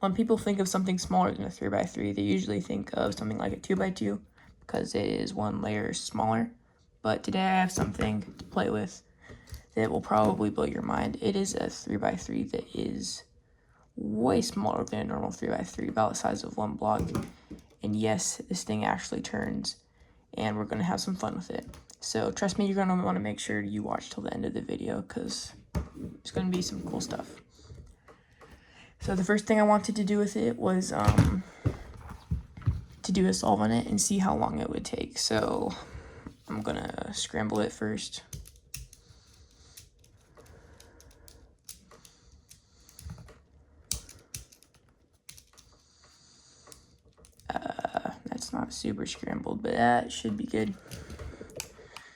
when people think of something smaller than a 3x3, they usually think of something like a 2x2 because it is one layer smaller. But today I have something to play with that will probably blow your mind. It is a 3x3 that is way smaller than a normal 3x3, about the size of one block. And yes, this thing actually turns, and we're going to have some fun with it. So trust me, you're going to want to make sure you watch till the end of the video because there's going to be some cool stuff. So the first thing I wanted to do with it was to do a solve on it and see how long it would take. So I'm going to scramble it first. That's not super scrambled, but that should be good.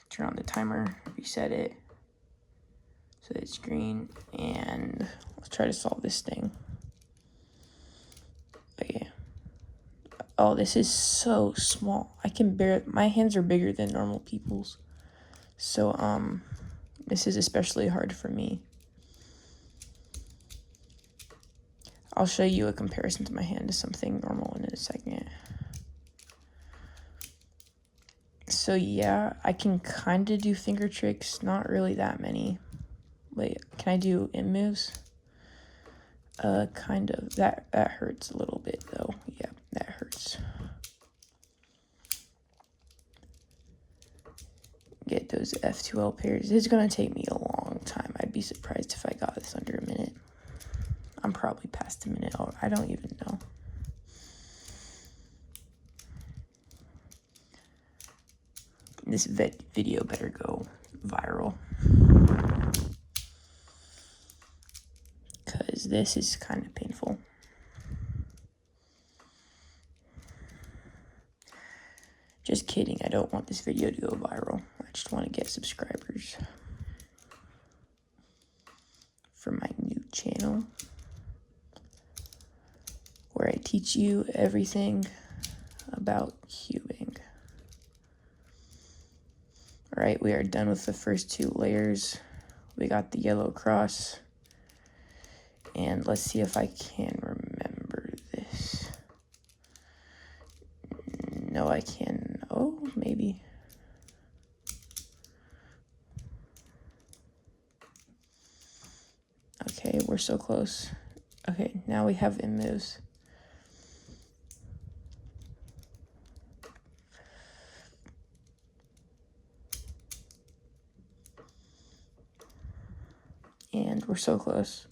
Turn on the timer, reset it so that it's green, and let's try to solve this thing. Okay. Oh, this is so small. I can my hands are bigger than normal people's. So, this is especially hard for me. I'll show you a comparison to my hand to something normal in a second. So yeah, I can kind of do finger tricks, not really that many. Wait, can I do in moves? Kind of. That hurts a little bit though. Yeah, that hurts. Get those F2L pairs. It's gonna take me a long time. I'd be surprised if I got this under a minute. I'm probably past a minute. I don't even know. This video better go viral. Because this is kind of painful. Just kidding. I don't want this video to go viral. I just want to get subscribers for my new channel where I teach you everything about cubing. All right, we are done with the first two layers. We got the yellow cross. And let's see if I can remember this. No, I can. Oh, maybe. Okay, we're so close. Okay, now we have in moves. And we're so close.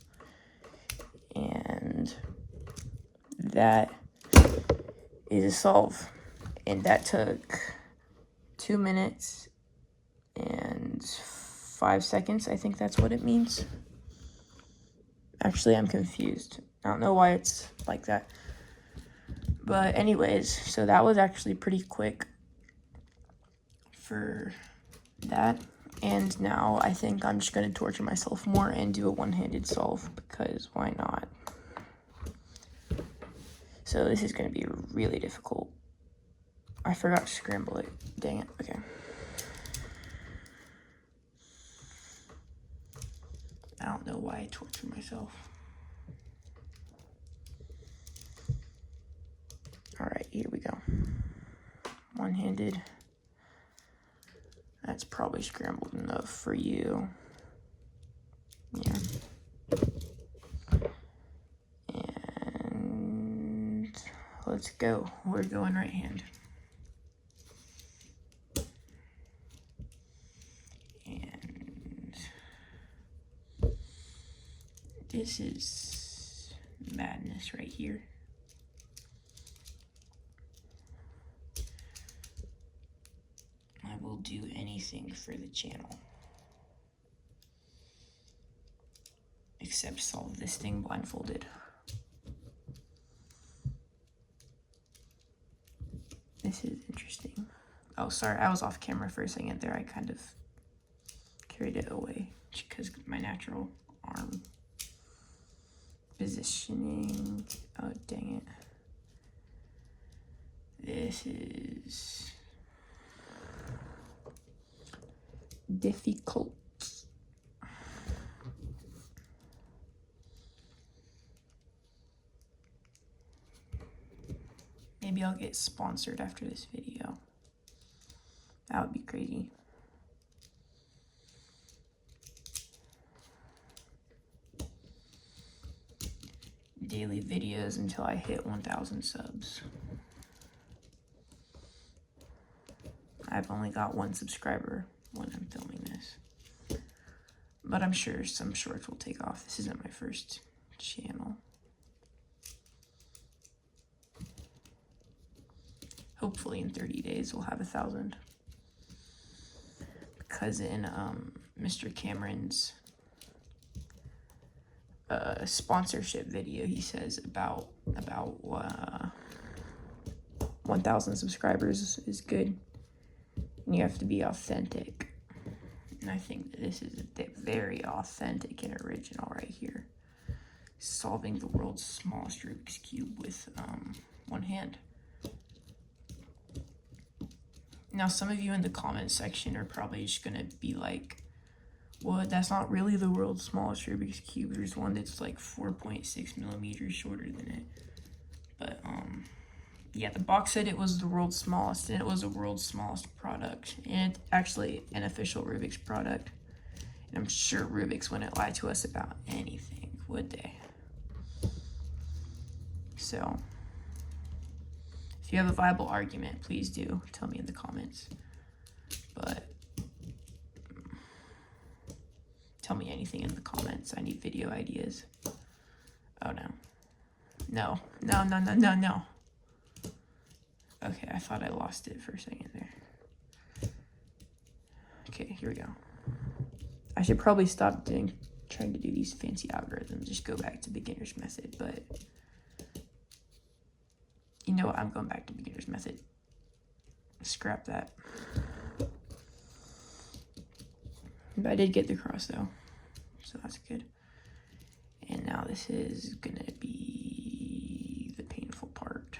And that is a solve. And that took 2 minutes and 5 seconds. I think that's what it means. Actually, I'm confused. I don't know why it's like that. But anyways, so that was actually pretty quick for that. And now I think I'm just going to torture myself more and do a one-handed solve because why not? So this is going to be really difficult. I forgot to scramble it. Dang it. Okay. I don't know why I torture myself. All right, here we go. One-handed. That's probably scrambled enough for you. Yeah. And let's go. We're going right hand. And this is madness right here. I will do anything for the channel. Except solve this thing blindfolded. This is interesting. Oh, sorry, I was off camera for a second there. I kind of carried it away because my natural arm positioning. Oh, dang it. This is difficult. Maybe I'll get sponsored after this video. That would be crazy. Daily videos until I hit 1,000 subs. I've only got 1 subscriber when I'm filming this, but I'm sure some shorts will take off. This isn't my first channel. Hopefully in 30 days we'll have 1,000. Because in Mr. Cameron's sponsorship video, he says about 1,000 subscribers is good. And you have to be authentic. And I think that this is very authentic and original right here. Solving the world's smallest Rubik's Cube with one hand. Now, some of you in the comment section are probably just going to be like, well, that's not really the world's smallest Rubik's Cube. There's one that's like 4.6 millimeters shorter than it. But, yeah, the box said it was the world's smallest, and it was the world's smallest product. And actually an official Rubik's product. And I'm sure Rubik's wouldn't lie to us about anything, would they? So, if you have a viable argument, please do tell me in the comments. But tell me anything in the comments. I need video ideas. Oh no. No. No, no, no, no, no. Okay, I thought I lost it for a second there. Okay, here we go. I should probably stop trying to do these fancy algorithms. Just go back to beginner's method, but you know what? I'm going back to beginner's method. Scrap that. But I did get the cross though, so that's good. And now this is gonna be the painful part.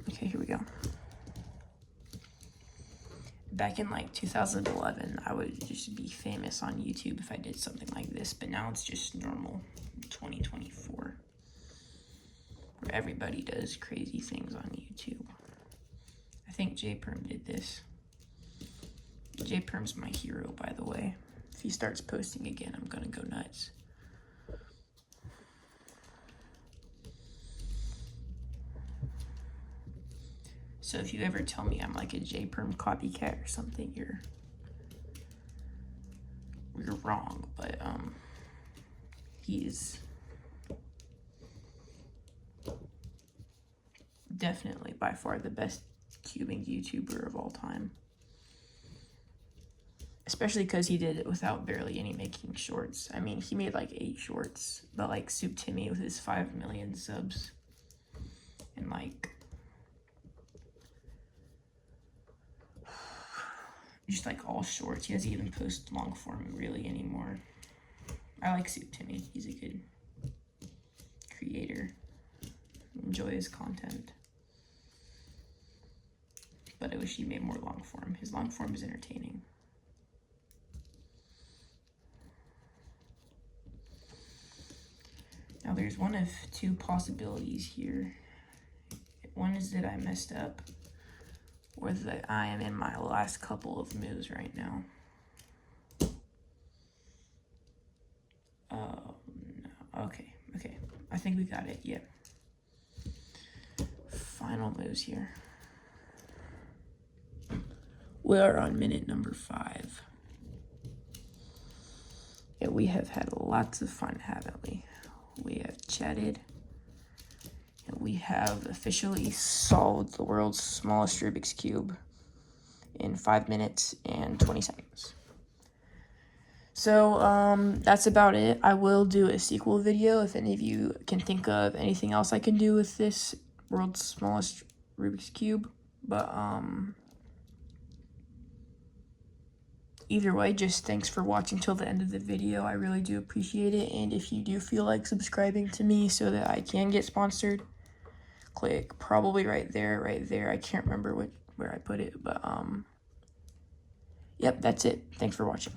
Okay, here we go. Back in like 2011, I would just be famous on YouTube if I did something like this, but now it's just normal 2024, where everybody does crazy things on YouTube. I think J Perm did this. J Perm's my hero, by the way. If he starts posting again, I'm gonna go nuts. So if you ever tell me I'm like a J Perm copycat or something, you're wrong. But he's definitely by far the best cubing YouTuber of all time. Especially because he did it without barely any making shorts. I mean, he made like 8 shorts, but like Soup Timmy with his 5 million subs. And like just like all shorts. He doesn't even post long form really anymore. I like Soup Timmy. He's a good creator. Enjoy his content. But I wish he made more long form. His long form is entertaining. Now there's one of 2 possibilities here. One is that I messed up, or that I am in my last couple of moves right now. No. Okay. I think we got it, yeah. Final moves here. We are on minute number 5. Yeah, we have had lots of fun, haven't we? We have chatted, and we have officially solved the world's smallest Rubik's Cube in 5 minutes and 20 seconds. So that's about it. I will do a sequel video if any of you can think of anything else I can do with this world's smallest Rubik's Cube. But either way, just thanks for watching till the end of the video. I really do appreciate it. And if you do feel like subscribing to me so that I can get sponsored, click probably right there. I can't remember where I put it, but yep, that's it. Thanks for watching.